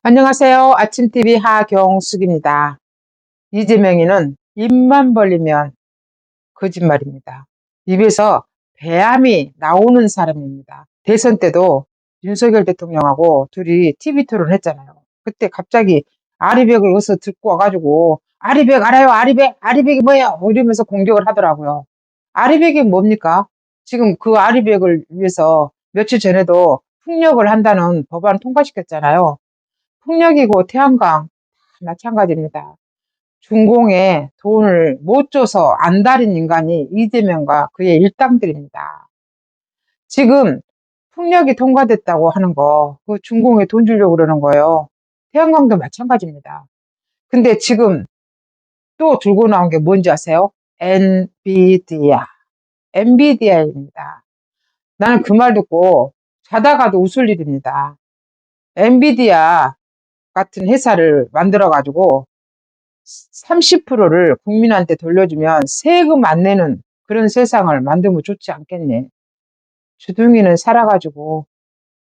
안녕하세요. 아침TV 하경숙입니다. 이재명이는 입만 벌리면 거짓말입니다. 입에서 배암이 나오는 사람입니다. 대선 때도 윤석열 대통령하고 둘이 TV 토론을 했잖아요. 그때 갑자기 아리백을 어디서 듣고 와가지고 아리백 알아요? 아리백? 아리백이 뭐예요? 뭐 이러면서 공격을 하더라고요. 아리백이 뭡니까? 지금 그 아리백을 위해서 며칠 전에도 폭력을 한다는 법안 통과시켰잖아요. 폭력이고 태양광 마찬가지입니다. 중공에 돈을 못 줘서 안달인 인간이 이재명과 그의 일당들입니다. 지금 폭력이 통과됐다고 하는 거, 그 중공에 돈 주려고 그러는 거예요. 태양광도 마찬가지입니다. 근데 지금 또 들고 나온 게 뭔지 아세요? 엔비디아. 엔비디아입니다. 나는 그 말 듣고 자다가도 웃을 일입니다. 엔비디아 같은 회사를 만들어가지고 30%를 국민한테 돌려주면 세금 안 내는 그런 세상을 만들면 좋지 않겠네. 주둥이는 살아가지고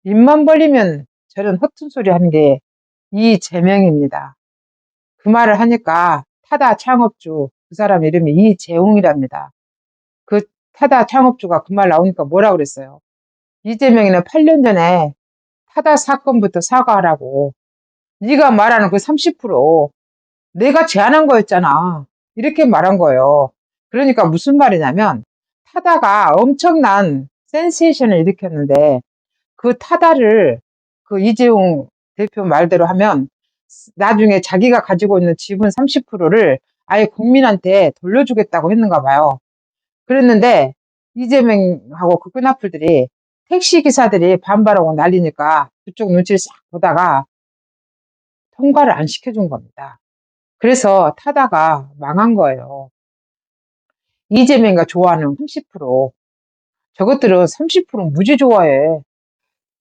입만 벌리면 저런 허튼 소리 하는 게 이재명입니다. 그 말을 하니까 타다 창업주 그 사람 이름이 이재용이랍니다. 그 타다 창업주가 그 말 나오니까 뭐라 그랬어요? 이재명이는 8년 전에 타다 사건부터 사과하라고. 네가 말하는 그 30% 내가 제안한 거였잖아. 이렇게 말한 거예요. 그러니까 무슨 말이냐면 타다가 엄청난 센세이션을 일으켰는데 그 타다를 그 이재용 대표 말대로 하면 나중에 자기가 가지고 있는 지분 30%를 아예 국민한테 돌려주겠다고 했는가 봐요. 그랬는데 이재명하고 그 끈앞풀들이 택시 기사들이 반발하고 난리니까 그쪽 눈치를 싹 보다가 통과를 안 시켜준 겁니다. 그래서 타다가 망한 거예요. 이재명이가 좋아하는 30%. 저것들은 30% 무지 좋아해.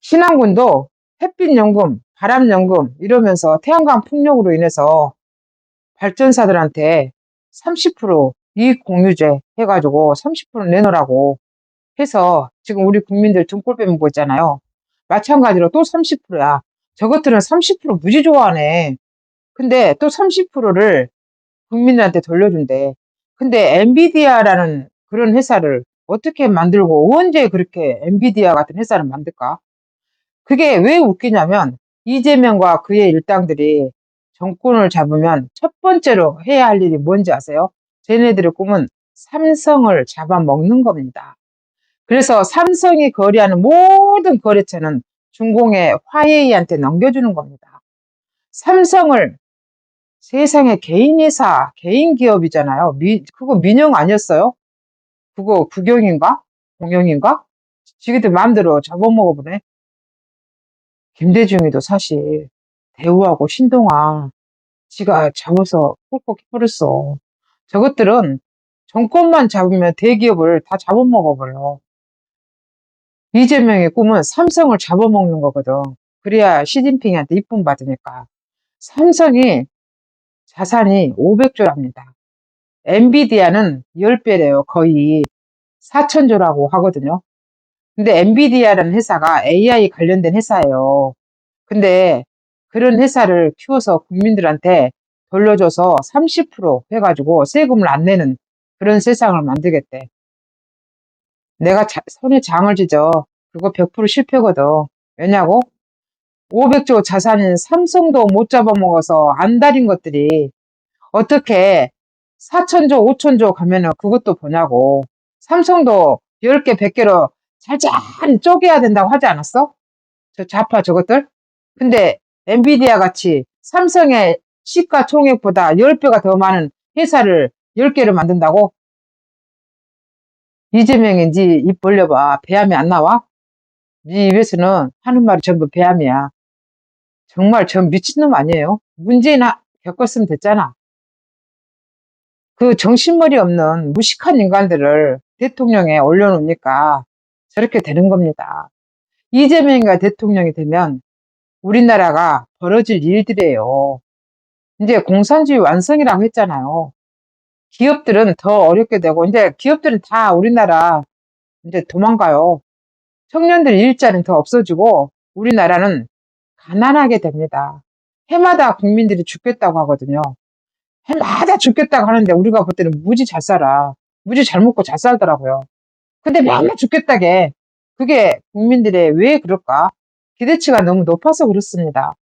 신한군도 햇빛연금, 바람연금 이러면서 태양광 폭력으로 인해서 발전사들한테 30% 이익 공유제 해가지고 30% 내놓으라고 해서 지금 우리 국민들 등골 빼먹고 있잖아요. 마찬가지로 또 30%야. 저것들은 30% 무지 좋아하네. 근데 또 30%를 국민들한테 돌려준대. 근데 엔비디아라는 그런 회사를 어떻게 만들고 언제 그렇게 엔비디아 같은 회사를 만들까? 그게 왜 웃기냐면 이재명과 그의 일당들이 정권을 잡으면 첫 번째로 해야 할 일이 뭔지 아세요? 쟤네들의 꿈은 삼성을 잡아먹는 겁니다. 그래서 삼성이 거래하는 모든 거래처는 중공의 화웨이한테 넘겨주는 겁니다. 삼성을 세상에 개인 회사, 개인 기업이잖아요. 그거 민영 아니었어요? 그거 국영인가? 공영인가? 지기들 마음대로 잡아먹어보네. 김대중이도 사실 대우하고 신동아 지가 잡아서 꿀꺽 해버렸어. 저것들은 정권만 잡으면 대기업을 다 잡아먹어버려. 이재명의 꿈은 삼성을 잡아먹는 거거든. 그래야 시진핑한테 이쁨 받으니까. 삼성이 자산이 500조랍니다. 엔비디아는 10배래요. 거의 4천조라고 하거든요. 근데 엔비디아라는 회사가 AI 관련된 회사예요. 근데 그런 회사를 키워서 국민들한테 돌려줘서 30% 해가지고 세금을 안 내는 그런 세상을 만들겠대. 내가 손에 장을 지져. 그거 100% 실패거든. 왜냐고? 500조 자산인 삼성도 못 잡아먹어서 안달인 것들이 어떻게 4천조, 5천조 가면은 그것도 보냐고. 삼성도 10개, 100개로 잘잘 쪼개야 된다고 하지 않았어? 저 좌파 저것들? 근데 엔비디아 같이 삼성의 시가총액보다 10배가 더 많은 회사를 10개를 만든다고? 이재명인지 입 벌려봐. 배암이 안 나와? 네 입에서는 하는 말이 전부 배암이야. 정말 저 미친놈 아니에요? 문재인 겪었으면 됐잖아. 그 정신머리 없는 무식한 인간들을 대통령에 올려놓으니까 저렇게 되는 겁니다. 이재명이가 대통령이 되면 우리나라가 벌어질 일들이에요. 이제 공산주의 완성이라고 했잖아요. 기업들은 더 어렵게 되고, 이제 기업들은 다 우리나라 이제 도망가요. 청년들 일자리는 더 없어지고, 우리나라는 가난하게 됩니다. 해마다 국민들이 죽겠다고 하거든요. 해마다 죽겠다고 하는데 우리가 볼 때는 무지 잘 살아. 무지 잘 먹고 잘 살더라고요. 근데 맨날 죽겠다게. 그게 국민들의 왜 그럴까? 기대치가 너무 높아서 그렇습니다.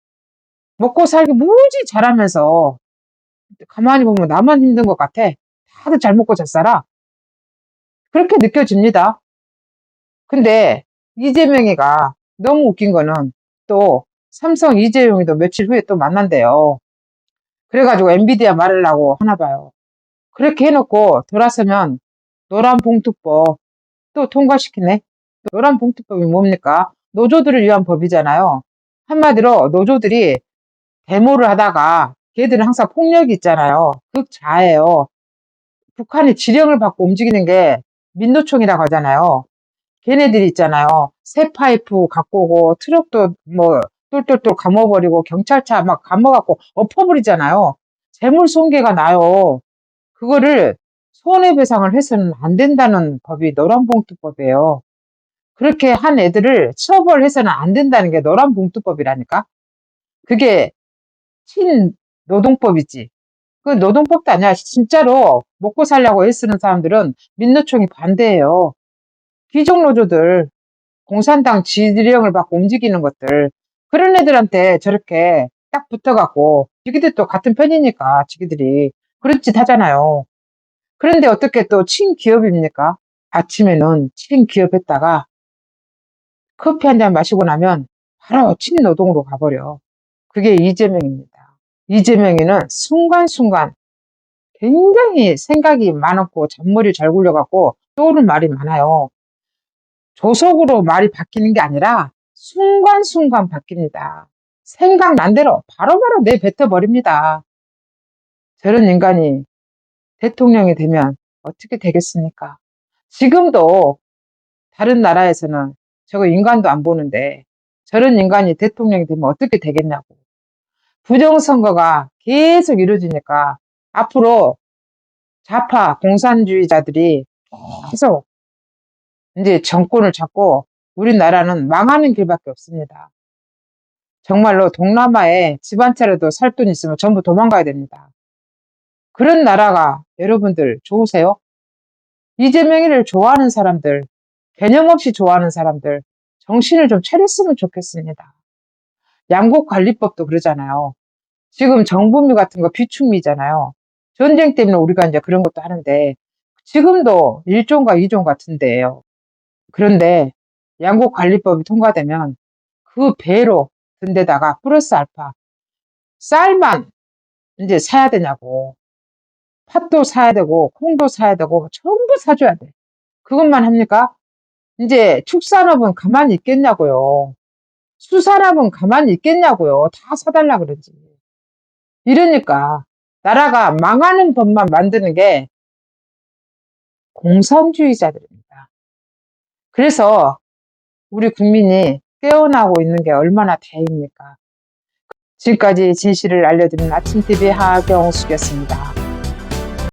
먹고 살기 무지 잘하면서 가만히 보면 나만 힘든 것 같아. 다들 잘 먹고 잘 살아. 그렇게 느껴집니다. 근데 이재명이가 너무 웃긴 거는 또 삼성 이재용이도 며칠 후에 또 만난대요. 그래가지고 엔비디아 말하려고 하나 봐요. 그렇게 해놓고 돌아서면 노란봉투법 또 통과시키네. 노란봉투법이 뭡니까? 노조들을 위한 법이잖아요. 한마디로 노조들이 데모를 하다가 걔들은 항상 폭력이 있잖아요. 극자예요. 북한이 지령을 받고 움직이는 게 민노총이라고 하잖아요. 걔네들이 있잖아요. 새 파이프 갖고 오고 트럭도 뭐 똘똘똘 감아버리고 경찰차 막 감아갖고 엎어버리잖아요. 재물 손괴가 나요. 그거를 손해배상을 해서는 안 된다는 법이 노란봉투법이에요. 그렇게 한 애들을 처벌해서는 안 된다는 게 노란봉투법이라니까. 그게 친노동법이지. 그 노동법도 아니야. 진짜로 먹고 살려고 애쓰는 사람들은 민노총이 반대해요. 귀족노조들, 공산당 지령을 받고 움직이는 것들, 그런 애들한테 저렇게 딱 붙어갖고, 지기들 또 같은 편이니까, 지기들이. 그런 짓 하잖아요. 그런데 어떻게 또 친기업입니까? 아침에는 친기업했다가 커피 한 잔 마시고 나면 바로 친노동으로 가버려. 그게 이재명입니다. 이재명이는 순간순간 굉장히 생각이 많았고 잔머리 잘 굴려갖고 떠오르는 말이 많아요. 조속으로 말이 바뀌는 게 아니라 순간순간 바뀝니다. 생각난 대로 바로바로 내뱉어버립니다. 저런 인간이 대통령이 되면 어떻게 되겠습니까? 지금도 다른 나라에서는 저거 인간도 안 보는데 저런 인간이 대통령이 되면 어떻게 되겠냐고. 부정선거가 계속 이루어지니까 앞으로 좌파 공산주의자들이 계속 이제 정권을 잡고 우리나라는 망하는 길밖에 없습니다. 정말로 동남아에 집 한 채라도 살 돈 있으면 전부 도망가야 됩니다. 그런 나라가 여러분들 좋으세요? 이재명이를 좋아하는 사람들, 개념 없이 좋아하는 사람들, 정신을 좀 차렸으면 좋겠습니다. 양국관리법도 그러잖아요. 지금 정부미 같은 거 비축미잖아요. 전쟁 때문에 우리가 이제 그런 것도 하는데 지금도 1조인가 2조 같은데요. 그런데 양국관리법이 통과되면 그 배로 든 데다가 플러스 알파 쌀만 이제 사야 되냐고. 팥도 사야 되고 콩도 사야 되고 전부 사줘야 돼. 그것만 합니까? 이제 축산업은 가만히 있겠냐고요. 수산업은 가만히 있겠냐고요. 다 사달라 그러지. 이러니까 나라가 망하는 법만 만드는 게 공산주의자들입니다. 그래서 우리 국민이 깨어나고 있는 게 얼마나 다행입니까? 지금까지 진실을 알려드리는 아침TV 하경숙이었습니다.